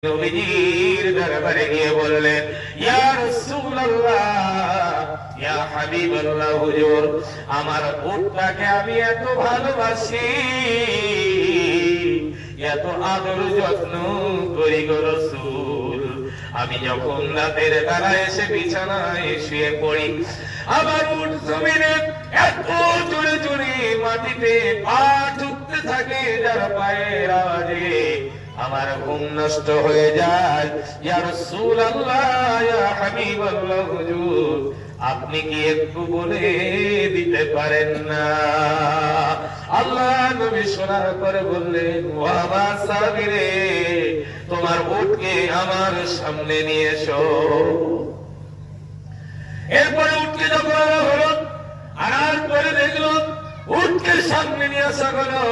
নবীজির দরবারে গিয়ে বললেন, ইয়া রাসূলুল্লাহ, ইয়া হাবিবাল্লাহ, হুজুর, আমার উটটাকে আমি এত ভালোবাসি, এত আদর যত্ন করি গো রাসূল। আমি যখন রাতের বেলা এসে বিছানায় শুয়ে পড়ি, আমার উট জমিনে এত জোরে জোরে মাটিতে পা ঠুকতে থাকে, যার পায়ের আওয়াজে আমার ঘুম নষ্ট হয়ে যায়। ইয়া রাসূলুল্লাহ, ইয়া হাবিবাল্লাহ, হুজুর, আপনি কি একটু বলে দিতে পারেন না? আল্লাহ নবী শোনার পরে বললেন, ও আমার সাহাবী রে, তোমার উটকে আমার সামনে নিয়ে এসো। এরপরে উটকে যখন আনা হলো, আনার পরে দেখলো উটকে সামনে নিয়ে আসা হলো।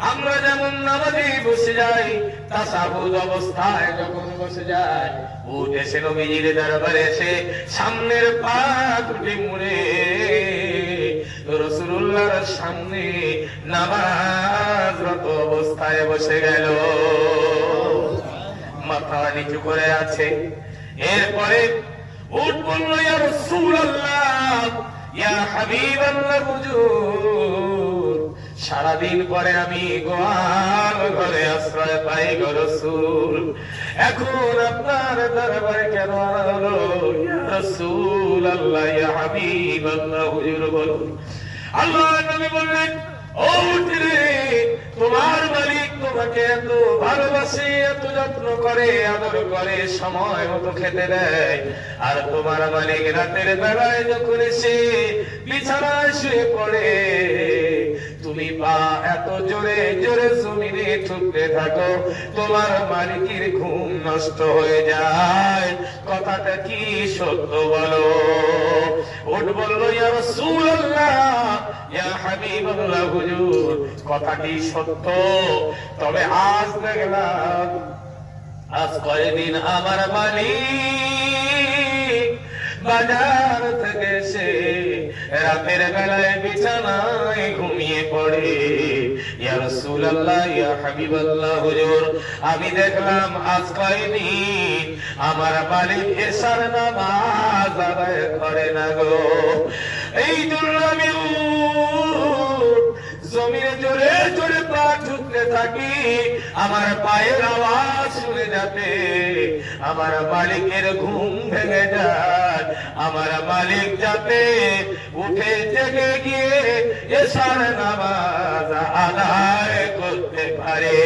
আমরা যেমন নামাজে বসে যাই, তাসাহুদ অবস্থায় যখন বসে যায়, উট এসে নবীজির দরবারে এসে সামনের পা দুটি মুড়ে রাসূলুল্লাহর সামনে নামাজরত অবস্থায় বসে গেল, মাথা নিচু করে আছে। এরপরে উট বলল, ইয়া রাসূলুল্লাহ, ইয়া হাবিবাল্লাহ, হুজুর, সারাদিন পরে আমি গোয়াল ঘরে আশ্রয় পাই গো রাসূল, এখন আপনার দরবারে কেন আনা হলো? ইয়া রাসূলুল্লাহ, ইয়া হাবিবাল্লাহ, হুজুর বলুন। আল্লাহ নবী বললেন, ও উট রে, তোমার মালিক তোমাকে এত ভালোবাসে, এত যত্ন করে, আদর করে, সময় মতো খেতে দেয়, আর তোমার মালিক রাতের বেলায় যখন এসে বিছানায় শুয়ে পড়ে, তুমি পা এত জোরে জোরে জমিনে ঠুকতে থাকো, তোমার মালিকের ঘুম নষ্ট হয়ে যায়। কথাটা কি সত্য বলো? উট বলল, ইয়া রাসূলুল্লাহ, ইয়া হাবিবাল্লাহ, হুজুর, কথাটি সত্য, তবে আজ দেখলাম, আজ কয়েকদিন আমার মালিক বাজার থেকে এসে রাতের বেলায় বিছানায় ঘুমিয়ে পড়ে। ইয়া রাসূলুল্লাহ, ইয়া হাবিবাল্লাহ, হুজুর, আমি দেখলাম আজ কয়েকদিন আমার মালিক এশার নামাজ আদায় করে না গো। এই জন্য আমি জমিনে জোরে জোরে পা ঠুকতে থাকি, আমার পায়ের আওয়াজ শুনে যাতে আমার মালিকের ঘুম ভেঙে যায়, আমার মালিক যাতে উঠে জেগে গিয়ে এশার নামাজ আদায় করতে পারে।